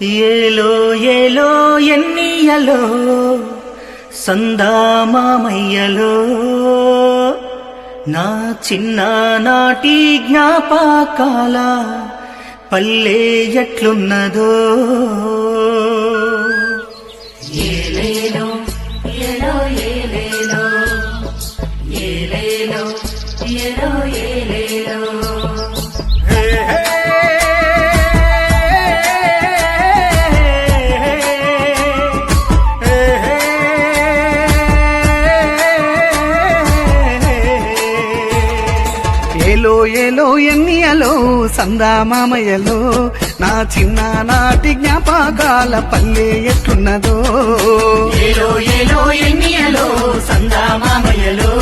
ఏలో ఏలో ఎన్నియలో సందామామయ్యలో నా చిన్ననాటి జ్ఞాపకాల పల్లె ఎట్లున్నదో ఏలేలో ఏలో ఏలేలో ఏలేలో ఏలో ఏలేలో ఏలో ఏలో ఎన్నియలో సందామామయ్యలో నా చిన్ననాటి జ్ఞాపకాల పల్లె ఎట్లున్నదో ఏలో ఏలో ఎన్నియలో సందామామయ్యలో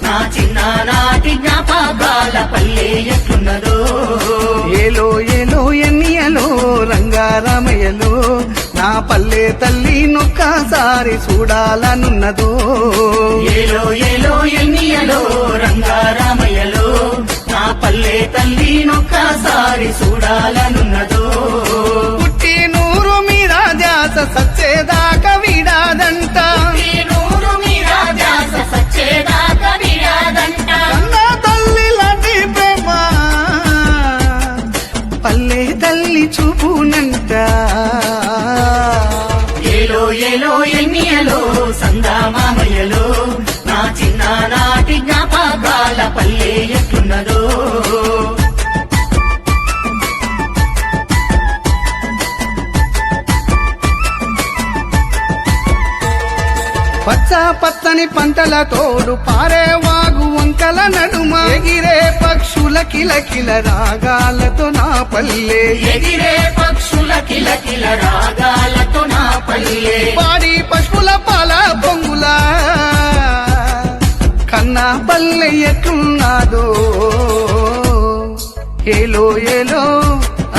నా చిన్ననాటి జ్ఞాపకాల పల్లె ఎట్లున్నదో ఏలో ఏలో ఎన్నియలో రంగారామయ్యలో నా పల్లె తల్లి నొక్కసారి చూడాలనున్నదో ఏలో ఏలో ఎన్నియలో రంగారామయ్యలో నా పల్లె తల్లి నొక్కసారి చూడాలనున్నదో పుట్టి నూరు మీద ధ్యాస సచ్చేదాకా విడాదంట నూరు మీద ధ్యాస సచ్చేదాకా విడాదంట కన్నా తల్లి లాంటి ప్రేమ పల్లె తల్లి చూపునంట ఏలో ఏలో ఎన్నియలో సందామామయ్యలో నా చిన్ననాటి జ్ఞాపకాల పల్లె ఎట్లున్నదో పచ్చ పచ్చని పంటల తోడు పారే వాగు వంకల నడుమ ఎగిరే పక్షుల కిలకిల రాగాలతో నా పల్లె ఎగిరే పక్షుల కిలకిల రాగాలతో నా పల్లె పాడి పశువుల పాల పొంగుల కన్నా పల్లె ఎట్లున్నాదో ఏలో ఏలో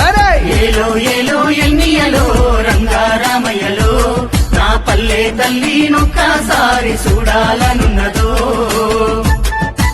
అరే ఏలో ఏలో ఎన్నియలో రంగారామయ్యలో నా పల్లె తల్లి నొక్కసారి చూడాలనున్నదో